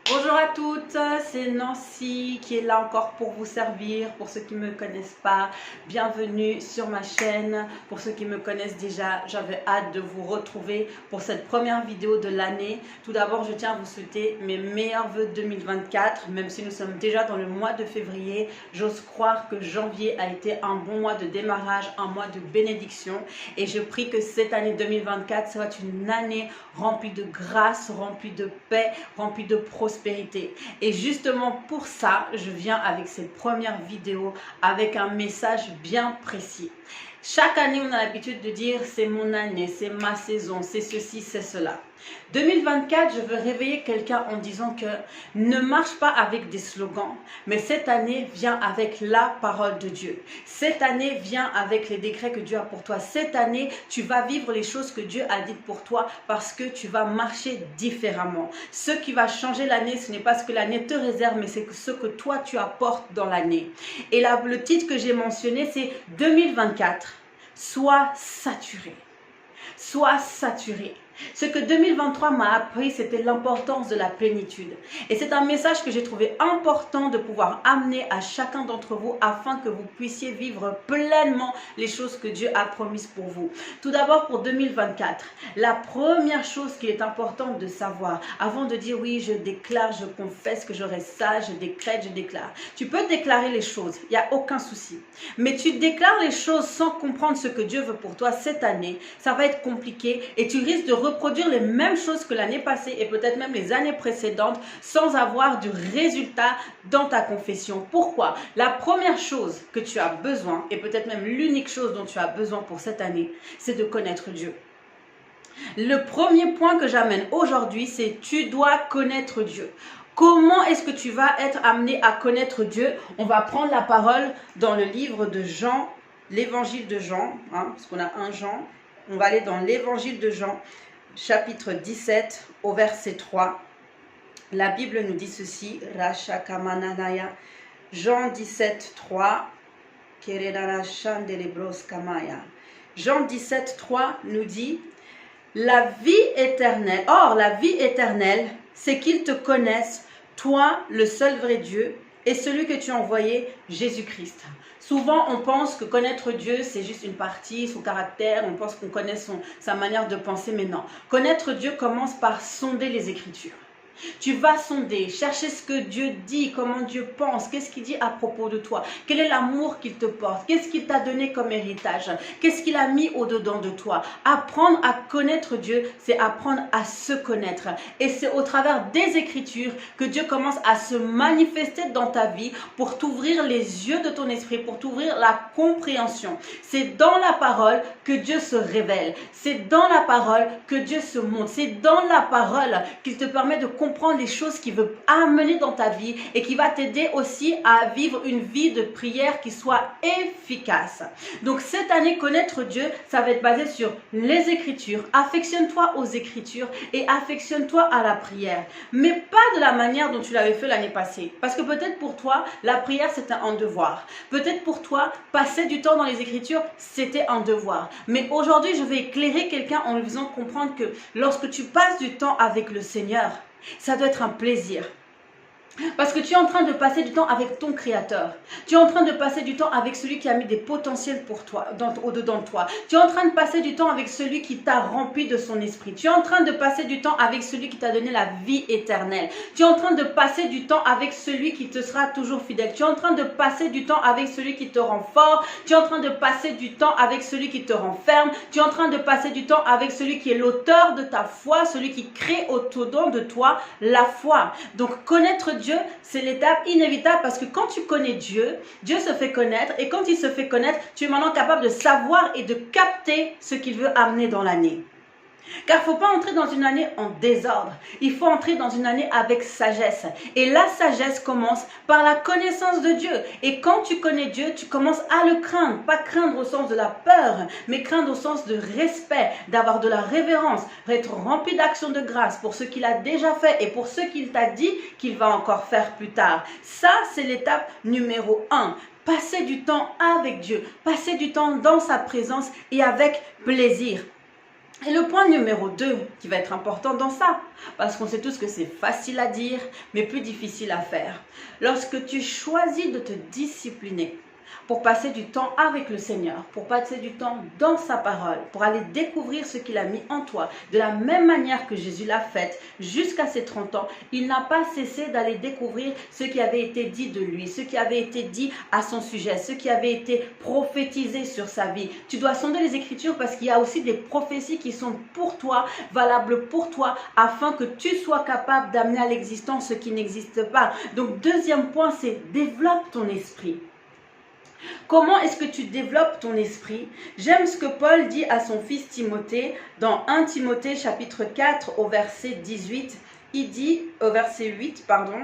Bonjour à toutes, c'est Nancy qui est là encore pour vous servir. Pour ceux qui ne me connaissent pas, bienvenue sur ma chaîne. Pour ceux qui me connaissent déjà, j'avais hâte de vous retrouver pour cette première vidéo de l'année. Tout d'abord, je tiens à vous souhaiter mes meilleurs vœux 2024, même si nous sommes déjà dans le mois de février. J'ose croire que janvier a été un bon mois de démarrage, un mois de bénédiction. Et je prie que cette année 2024 soit une année remplie de grâce, remplie de paix, remplie de prospérité. Et justement pour ça, je viens avec cette première vidéo avec un message bien précis. Chaque année, on a l'habitude de dire c'est mon année, c'est ma saison, c'est ceci, c'est cela. 2024, je veux réveiller quelqu'un en disant que ne marche pas avec des slogans, mais cette année vient avec la parole de Dieu. Cette année vient avec les décrets que Dieu a pour toi. Cette année, tu vas vivre les choses que Dieu a dites pour toi parce que tu vas marcher différemment. Ce qui va changer l'année, ce n'est pas ce que l'année te réserve, mais c'est ce que toi tu apportes dans l'année. Et là, le titre que j'ai mentionné, c'est 2024. Sois saturé. Sois saturé. Ce que 2023 m'a appris, c'était l'importance de la plénitude. Et c'est un message que j'ai trouvé important de pouvoir amener à chacun d'entre vous afin que vous puissiez vivre pleinement les choses que Dieu a promises pour vous. Tout d'abord pour 2024, la première chose qu'il est important de savoir, avant de dire oui, je déclare, je confesse que j'aurai ça, je décrète, je déclare. Tu peux déclarer les choses, il n'y a aucun souci. Mais tu déclares les choses sans comprendre ce que Dieu veut pour toi cette année, ça va être compliqué et tu risques de reproduire les mêmes choses que l'année passée et peut-être même les années précédentes sans avoir du résultat dans ta confession. Pourquoi? La première chose que tu as besoin, et peut-être même l'unique chose dont tu as besoin pour cette année, c'est de connaître Dieu. Le premier point que j'amène aujourd'hui, c'est tu dois connaître Dieu. Comment est-ce que tu vas être amené à connaître Dieu? On va prendre la parole dans le livre de Jean, l'évangile de Jean, parce qu'on a un Jean. On va aller dans l'évangile de Jean, chapitre 17, au verset 3. La Bible nous dit ceci, Rashakamananaya, Jean 17, 3, Jean 17, 3 nous dit, la vie éternelle, or la vie éternelle, c'est qu'ils te connaissent, toi, le seul vrai Dieu, et celui que tu as envoyé, Jésus-Christ. Souvent, on pense que connaître Dieu, c'est juste une partie, son caractère, on pense qu'on connaît sa manière de penser, mais non. Connaître Dieu commence par sonder les Écritures. Tu vas sonder, chercher ce que Dieu dit, comment Dieu pense, qu'est-ce qu'il dit à propos de toi, quel est l'amour qu'il te porte, qu'est-ce qu'il t'a donné comme héritage, qu'est-ce qu'il a mis au-dedans de toi. Apprendre à connaître Dieu, c'est apprendre à se connaître. Et c'est au travers des Écritures que Dieu commence à se manifester dans ta vie pour t'ouvrir les yeux de ton esprit, pour t'ouvrir la compréhension. C'est dans la parole que Dieu se révèle. C'est dans la parole que Dieu se montre. C'est dans la parole qu'il te permet de comprendre les choses qu'il veut amener dans ta vie et qui va t'aider aussi à vivre une vie de prière qui soit efficace. Donc cette année, connaître Dieu, ça va être basé sur les Écritures. Affectionne-toi aux Écritures et affectionne-toi à la prière. Mais pas de la manière dont tu l'avais fait l'année passée. Parce que peut-être pour toi, la prière c'était un devoir. Peut-être pour toi, passer du temps dans les Écritures, c'était un devoir. Mais aujourd'hui, je vais éclairer quelqu'un en lui faisant comprendre que lorsque tu passes du temps avec le Seigneur, ça doit être un plaisir. Parce que tu es en train de passer du temps avec ton Créateur. Tu es en train de passer du temps avec celui qui a mis des potentiels pour toi, au-dedans de toi. Tu es en train de passer du temps avec celui qui t'a rempli de son esprit. Tu es en train de passer du temps avec celui qui t'a donné la vie éternelle. Tu es en train de passer du temps avec celui qui te sera toujours fidèle. Tu es en train de passer du temps avec celui qui te rend fort. Tu es en train de passer du temps avec celui qui te rend ferme. Tu es en train de passer du temps avec celui qui est l'auteur de ta foi, celui qui crée au-dedans de toi la foi. Donc connaître Dieu, c'est l'étape inévitable parce que quand tu connais Dieu, Dieu se fait connaître et quand il se fait connaître, tu es maintenant capable de savoir et de capter ce qu'il veut amener dans l'année. Car il ne faut pas entrer dans une année en désordre. Il faut entrer dans une année avec sagesse. Et la sagesse commence par la connaissance de Dieu. Et quand tu connais Dieu, tu commences à le craindre. Pas craindre au sens de la peur, mais craindre au sens de respect, d'avoir de la révérence, d'être rempli d'actions de grâce pour ce qu'il a déjà fait et pour ce qu'il t'a dit qu'il va encore faire plus tard. Ça, c'est l'étape numéro 1. Passer du temps avec Dieu, passer du temps dans sa présence et avec plaisir. Et le point numéro 2 qui va être important dans ça, parce qu'on sait tous que c'est facile à dire, mais plus difficile à faire. Lorsque tu choisis de te discipliner, pour passer du temps avec le Seigneur, pour passer du temps dans sa parole, pour aller découvrir ce qu'il a mis en toi. De la même manière que Jésus l'a fait jusqu'à ses 30 ans, il n'a pas cessé d'aller découvrir ce qui avait été dit de lui, ce qui avait été dit à son sujet, ce qui avait été prophétisé sur sa vie. Tu dois sonder les Écritures parce qu'il y a aussi des prophéties qui sont pour toi, valables pour toi, afin que tu sois capable d'amener à l'existence ce qui n'existe pas. Donc, deuxième point, c'est développe ton esprit. Comment est-ce que tu développes ton esprit? J'aime ce que Paul dit à son fils Timothée dans 1 Timothée chapitre 4 au verset 18. Il dit, au verset 8, pardon,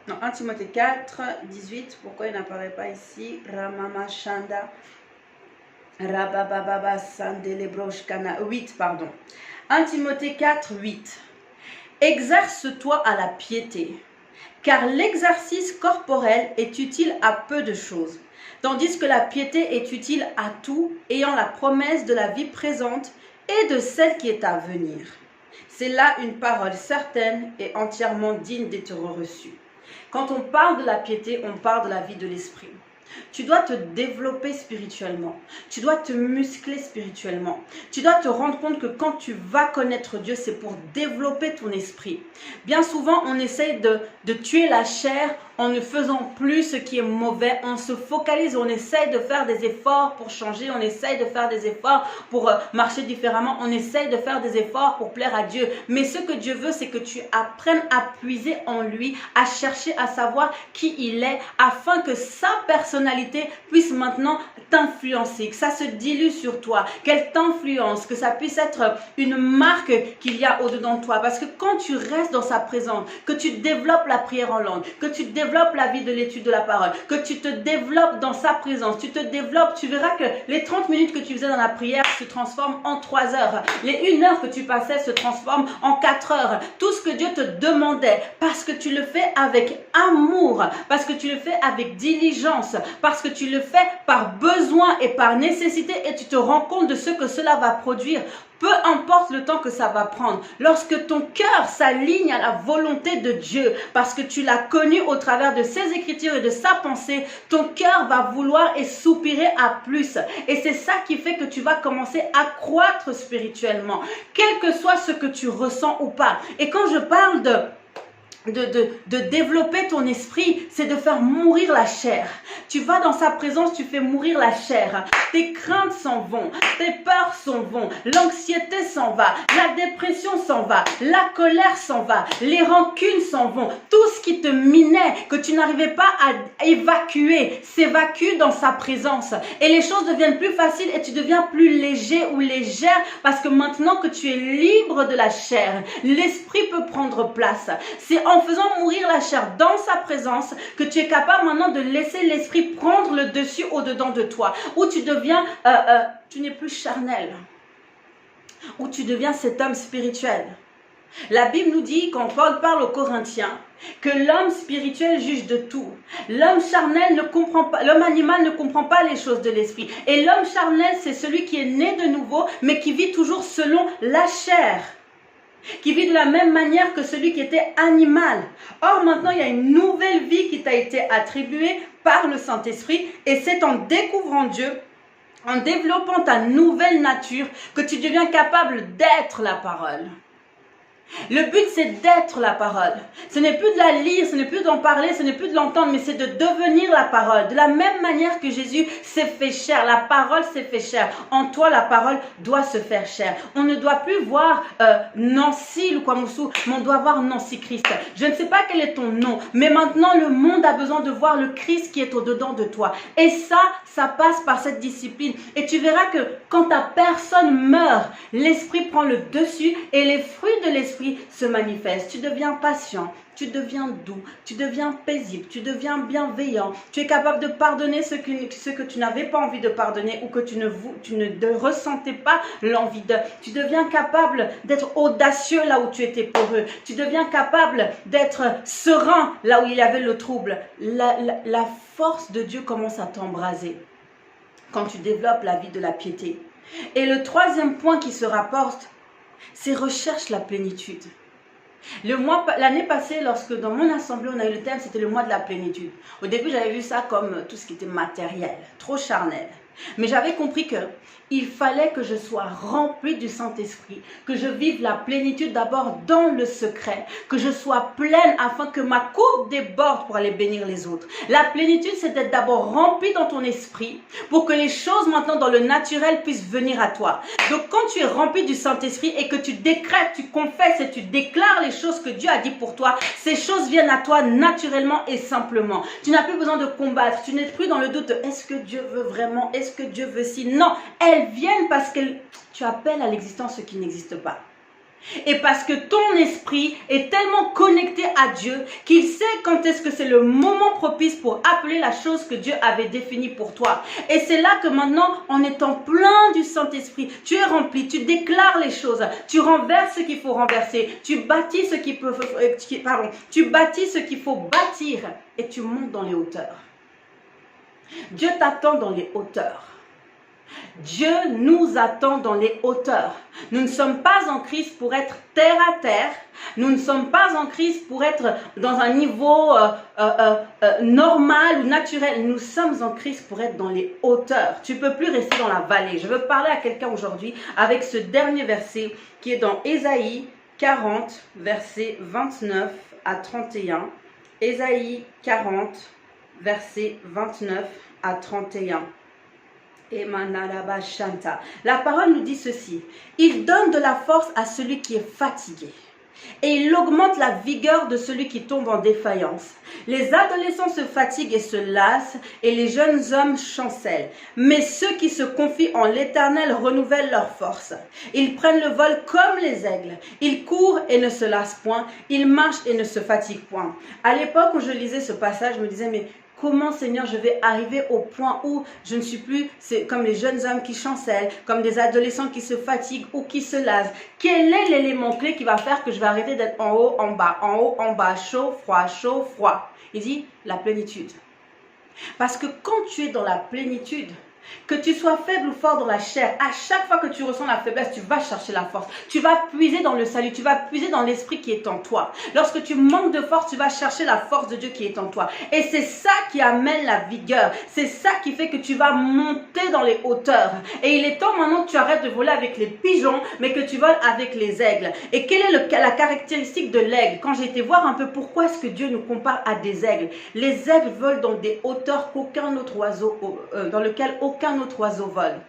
non, 1 Timothée 4, 18, pourquoi il n'apparaît pas ici? Ramama Shanda, Rabababa Sandelebroshkana, 8, pardon. 1 Timothée 4, 8. Exerce-toi à la piété, car l'exercice corporel est utile à peu de choses, tandis que la piété est utile à tout, ayant la promesse de la vie présente et de celle qui est à venir. C'est là une parole certaine et entièrement digne d'être reçue. Quand on parle de la piété, on parle de la vie de l'esprit. Tu dois te développer spirituellement. Tu dois te muscler spirituellement. Tu dois te rendre compte que quand tu vas connaître Dieu, c'est pour développer ton esprit. Bien souvent, on essaye de tuer la chair en ne faisant plus ce qui est mauvais. On se focalise, on essaye de faire des efforts pour changer. On essaye de faire des efforts pour marcher différemment. On essaye de faire des efforts pour plaire à Dieu. Mais ce que Dieu veut, c'est que tu apprennes à puiser en lui, à chercher à savoir qui il est, afin que sa personnalité puisse maintenant t'influencer, que ça se dilue sur toi, qu'elle t'influence, que ça puisse être une marque qu'il y a au-dedans de toi. Parce que quand tu restes dans sa présence, que tu développes la prière en langue, que tu développes la vie de l'étude de la parole, que tu te développes dans sa présence, tu te développes, tu verras que les 30 minutes que tu faisais dans la prière se transforment en 3 heures. Les 1 heure que tu passais se transforment en 4 heures. Tout ce que Dieu te demandait, parce que tu le fais avec amour, parce que tu le fais avec diligence, parce que tu le fais par besoin et par nécessité, et tu te rends compte de ce que cela va produire. Peu importe le temps que ça va prendre, lorsque ton cœur s'aligne à la volonté de Dieu, parce que tu l'as connu au travers de ses écritures et de sa pensée, ton cœur va vouloir et soupirer à plus. Et c'est ça qui fait que tu vas commencer à croître spirituellement, quel que soit ce que tu ressens ou pas. Et quand je parle de développer ton esprit, c'est de faire mourir la chair. Tu vas dans sa présence, tu fais mourir la chair. Tes craintes s'en vont, tes peurs s'en vont, l'anxiété s'en va, la dépression s'en va, la colère s'en va, les rancunes s'en vont. Tout ce qui te minait, que tu n'arrivais pas à évacuer, s'évacue dans sa présence. Et les choses deviennent plus faciles et tu deviens plus léger ou légère, parce que maintenant que tu es libre de la chair, l'esprit peut prendre place. C'est en faisant mourir la chair dans sa présence que tu es capable maintenant de laisser l'esprit prendre le dessus au-dedans de toi, où tu deviens, tu n'es plus charnel, où tu deviens cet homme spirituel. La Bible nous dit, quand Paul parle aux Corinthiens, que l'homme spirituel juge de tout. L'homme charnel ne comprend pas, l'homme animal ne comprend pas les choses de l'esprit. Et l'homme charnel, c'est celui qui est né de nouveau, mais qui vit toujours selon la chair, qui vit de la même manière que celui qui était animal. Or, maintenant, il y a une nouvelle vie qui t'a été attribuée par le Saint-Esprit, et c'est en découvrant Dieu, en développant ta nouvelle nature, que tu deviens capable d'être la parole. Le but, c'est d'être la parole. Ce n'est plus de la lire, ce n'est plus d'en parler, ce n'est plus de l'entendre, mais c'est de devenir la parole. De la même manière que Jésus s'est fait chair, la parole s'est fait chair. En toi, la parole doit se faire chair. On ne doit plus voir Nancy Lukwamusu, mais on doit voir Nancy Christ. Je ne sais pas quel est ton nom, mais maintenant, le monde a besoin de voir le Christ qui est au-dedans de toi. Et ça passe par cette discipline. Et tu verras que quand ta personne meurt, l'esprit prend le dessus et les fruits de l'esprit se manifeste. Tu deviens patient, tu deviens doux, tu deviens paisible, tu deviens bienveillant, tu es capable de pardonner ce que tu n'avais pas envie de pardonner ou que tu ne ressentais pas l'envie de. Tu deviens capable d'être audacieux là où tu étais peureux. Tu deviens capable d'être serein là où il y avait le trouble. La force de Dieu commence à t'embraser quand tu développes la vie de la piété. Et le troisième point qui se rapporte, c'est recherche la plénitude. L'année passée, lorsque dans mon assemblée, on a eu le thème, c'était le mois de la plénitude. Au début, j'avais vu ça comme tout ce qui était matériel, trop charnel. Mais j'avais compris que il fallait que je sois remplie du Saint-Esprit, que je vive la plénitude d'abord dans le secret, que je sois pleine afin que ma coupe déborde pour aller bénir les autres. La plénitude, c'est d'être d'abord remplie dans ton esprit pour que les choses maintenant dans le naturel puissent venir à toi. Donc quand tu es rempli du Saint-Esprit et que tu décrètes, tu confesses et tu déclares les choses que Dieu a dit pour toi, ces choses viennent à toi naturellement et simplement. Tu n'as plus besoin de combattre, tu n'es plus dans le doute, est-ce que Dieu veut vraiment, est-ce que Dieu veut si? Non, elles viennent parce que tu appelles à l'existence ce qui n'existe pas. Et parce que ton esprit est tellement connecté à Dieu qu'il sait quand est-ce que c'est le moment propice pour appeler la chose que Dieu avait définie pour toi. Et c'est là que maintenant, en étant plein du Saint-Esprit, tu es rempli, tu déclares les choses, tu renverses ce qu'il faut renverser, tu bâtis ce qu'il faut bâtir et tu montes dans les hauteurs. Dieu t'attend dans les hauteurs. Dieu nous attend dans les hauteurs. Nous ne sommes pas en Christ pour être terre à terre. Nous ne sommes pas en Christ pour être dans un niveau normal ou naturel. Nous sommes en Christ pour être dans les hauteurs. Tu ne peux plus rester dans la vallée. Je veux parler à quelqu'un aujourd'hui avec ce dernier verset qui est dans Ésaïe 40, versets 29 à 31. Ésaïe 40, versets 29 à 31. La parole nous dit ceci: il donne de la force à celui qui est fatigué et il augmente la vigueur de celui qui tombe en défaillance. Les adolescents se fatiguent et se lassent et les jeunes hommes chancellent. Mais ceux qui se confient en l'Éternel renouvellent leur force. Ils prennent le vol comme les aigles. Ils courent et ne se lassent point. Ils marchent et ne se fatiguent point. À l'époque où je lisais ce passage, je me disais, mais comment, Seigneur, je vais arriver au point où je ne suis plus comme les jeunes hommes qui chancellent, comme des adolescents qui se fatiguent ou qui se lassent? Quel est l'élément clé qui va faire que je vais arrêter d'être en haut, en bas, chaud, froid? Il dit la plénitude. Parce que quand tu es dans la plénitude, que tu sois faible ou fort dans la chair, à chaque fois que tu ressens la faiblesse, tu vas chercher la force. Tu vas puiser dans le salut, tu vas puiser dans l'esprit qui est en toi. Lorsque tu manques de force, tu vas chercher la force de Dieu qui est en toi. Et c'est ça qui amène la vigueur. C'est ça qui fait que tu vas monter dans les hauteurs. Et il est temps maintenant que tu arrêtes de voler avec les pigeons, mais que tu voles avec les aigles. Et quelle est la caractéristique de l'aigle? Quand j'ai été voir un peu pourquoi est-ce que Dieu nous compare à des aigles, les aigles volent dans des hauteurs qu'aucun autre oiseau, dans lesquelles aucun autre oiseau vole.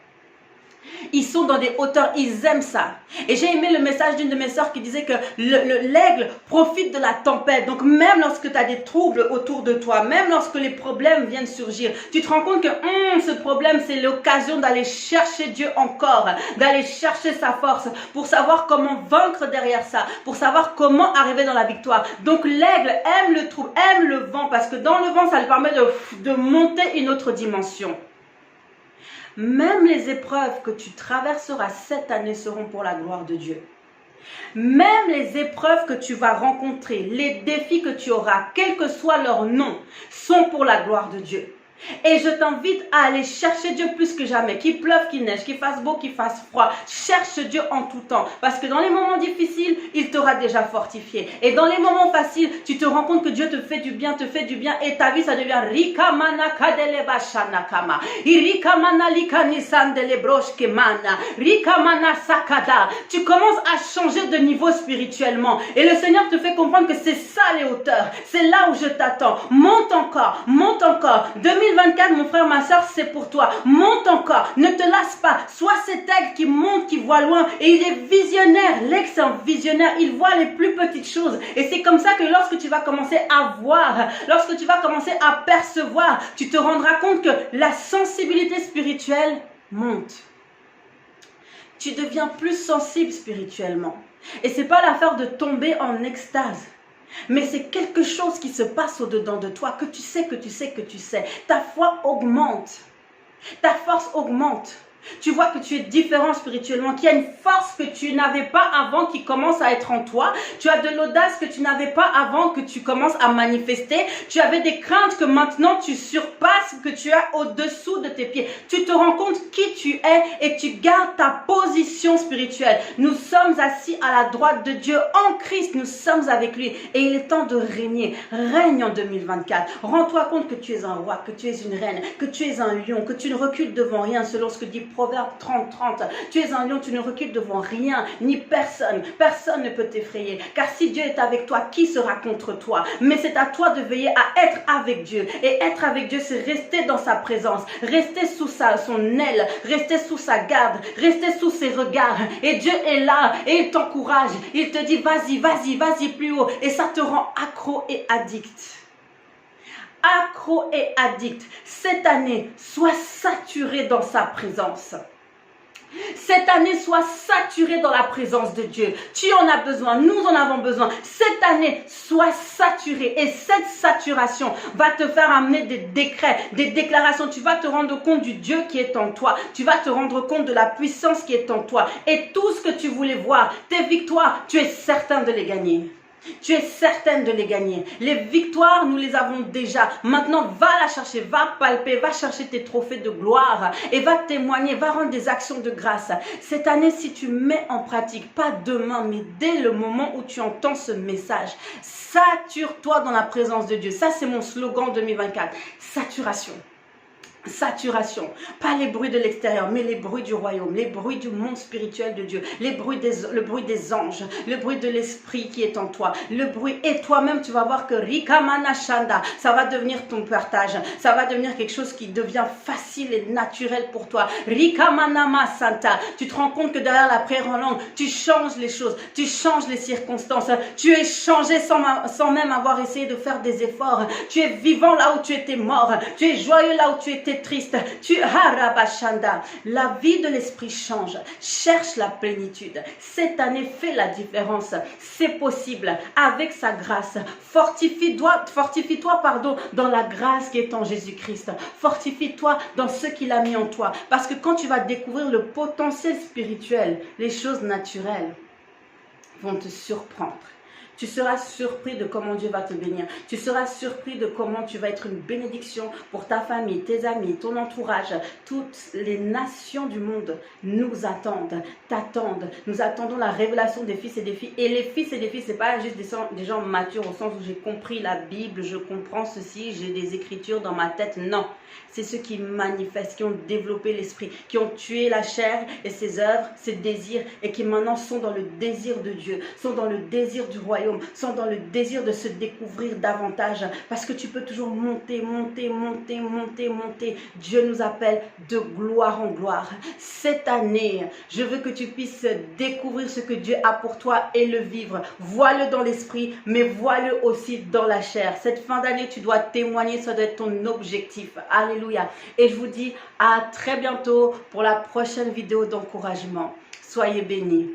Ils sont dans des hauteurs, ils aiment ça. Et j'ai aimé le message d'une de mes sœurs qui disait que l'aigle profite de la tempête. Donc même lorsque tu as des troubles autour de toi, même lorsque les problèmes viennent surgir, tu te rends compte que ce problème, c'est l'occasion d'aller chercher Dieu encore, d'aller chercher sa force pour savoir comment vaincre derrière ça, pour savoir comment arriver dans la victoire. Donc l'aigle aime le trouble, aime le vent, parce que dans le vent, ça lui permet de monter une autre dimension. Même les épreuves que tu traverseras cette année seront pour la gloire de Dieu. Même les épreuves que tu vas rencontrer, les défis que tu auras, quel que soit leur nom, sont pour la gloire de Dieu. Et je t'invite à aller chercher Dieu plus que jamais. Qu'il pleuve, qu'il neige, qu'il fasse beau, qu'il fasse froid. Cherche Dieu en tout temps. Parce que dans les moments difficiles, il t'aura déjà fortifié. Et dans les moments faciles, tu te rends compte que Dieu te fait du bien. Et ta vie, ça devient Rika mana kadele bashana kama. Rika mana lika nisandele broche kemana. Rika mana sakada. Tu commences à changer de niveau spirituellement. Et le Seigneur te fait comprendre que c'est ça les hauteurs. C'est là où je t'attends. Monte encore, monte encore. 2024, mon frère, ma soeur, c'est pour toi. Monte encore, ne te lasse pas. Sois cet aigle qui monte, qui voit loin. Et il est visionnaire. L'aigle, c'est un visionnaire. Il voit les plus petites choses. Et c'est comme ça que lorsque tu vas commencer à voir, lorsque tu vas commencer à percevoir, tu te rendras compte que la sensibilité spirituelle monte. Tu deviens plus sensible spirituellement. Et c'est pas l'affaire de tomber en extase. Mais c'est quelque chose qui se passe au-dedans de toi, que tu sais. Ta foi augmente. Ta force augmente. Tu vois que tu es différent spirituellement, qu'il y a une force que tu n'avais pas avant qui commence à être en toi. Tu as de l'audace que tu n'avais pas avant que tu commences à manifester. Tu avais des craintes que maintenant tu surpasses, que tu as au-dessous de tes pieds. Tu te rends compte qui tu es et tu gardes ta position spirituelle. Nous sommes assis à la droite de Dieu en Christ. Nous sommes avec lui et il est temps de régner. Règne en 2024. Rends-toi compte que tu es un roi, que tu es une reine, que tu es un lion, que tu ne recules devant rien selon ce que dit Proverbe 30:30. Tu es un lion, tu ne recules devant rien, ni personne. Personne ne peut t'effrayer. Car si Dieu est avec toi, qui sera contre toi? Mais c'est à toi de veiller à être avec Dieu. Et être avec Dieu, c'est rester dans sa présence, rester sous son aile, rester sous sa garde, rester sous ses regards. Et Dieu est là et il t'encourage. Il te dit vas-y, vas-y, vas-y plus haut. Et ça te rend accro et addict. Accro et addict. Cette année, sois saturé dans sa présence. Cette année, sois saturé dans la présence de Dieu. Tu en as besoin, nous en avons besoin. Cette année, sois saturé. Et cette saturation va te faire amener des décrets, des déclarations. Tu vas te rendre compte du Dieu qui est en toi. Tu vas te rendre compte de la puissance qui est en toi. Et tout ce que tu voulais voir, tes victoires, tu es certain de les gagner. Tu es certaine de les gagner. Les victoires, nous les avons déjà. Maintenant, va la chercher, va palper, va chercher tes trophées de gloire et va témoigner, va rendre des actions de grâce. Cette année, si tu mets en pratique, pas demain, mais dès le moment où tu entends ce message, sature-toi dans la présence de Dieu. Ça, c'est mon slogan 2024. Saturation. Saturation, pas les bruits de l'extérieur, mais les bruits du royaume, les bruits du monde spirituel de Dieu, le bruit des anges, le bruit de l'esprit qui est en toi, le bruit, et toi-même tu vas voir que Rikamana Shanda, ça va devenir ton partage, ça va devenir quelque chose qui devient facile et naturel pour toi. Rikamanama Santa, tu te rends compte que derrière la prière en langue, tu changes les choses, tu changes les circonstances, tu es changé sans même avoir essayé de faire des efforts, tu es vivant là où tu étais mort, tu es joyeux là où tu étais triste, la vie de l'esprit change, cherche la plénitude. Cette année, fais la différence, c'est possible, avec sa grâce. Fortifie-toi, dans la grâce qui est en Jésus-Christ. Fortifie-toi dans ce qu'il a mis en toi, parce que quand tu vas découvrir le potentiel spirituel, les choses naturelles vont te surprendre. Tu seras surpris de comment Dieu va te bénir. Tu seras surpris de comment tu vas être une bénédiction pour ta famille, tes amis, ton entourage. Toutes les nations du monde nous attendent, t'attendent. Nous attendons la révélation des fils et des filles. Et les fils et des filles, ce n'est pas juste des gens matures au sens où j'ai compris la Bible, je comprends ceci, j'ai des écritures dans ma tête. Non, c'est ceux qui manifestent, qui ont développé l'esprit, qui ont tué la chair et ses œuvres, ses désirs, et qui maintenant sont dans le désir de Dieu, sont dans le désir du royaume, sont dans le désir de se découvrir davantage, parce que tu peux toujours monter. Dieu nous appelle de gloire en gloire. Cette année, je veux que tu puisses découvrir ce que Dieu a pour toi et le vivre. Vois-le dans l'esprit, mais vois-le aussi dans la chair. Cette fin d'année, tu dois témoigner, ça doit être ton objectif. Alléluia. Et je vous dis à très bientôt pour la prochaine vidéo d'encouragement. Soyez bénis.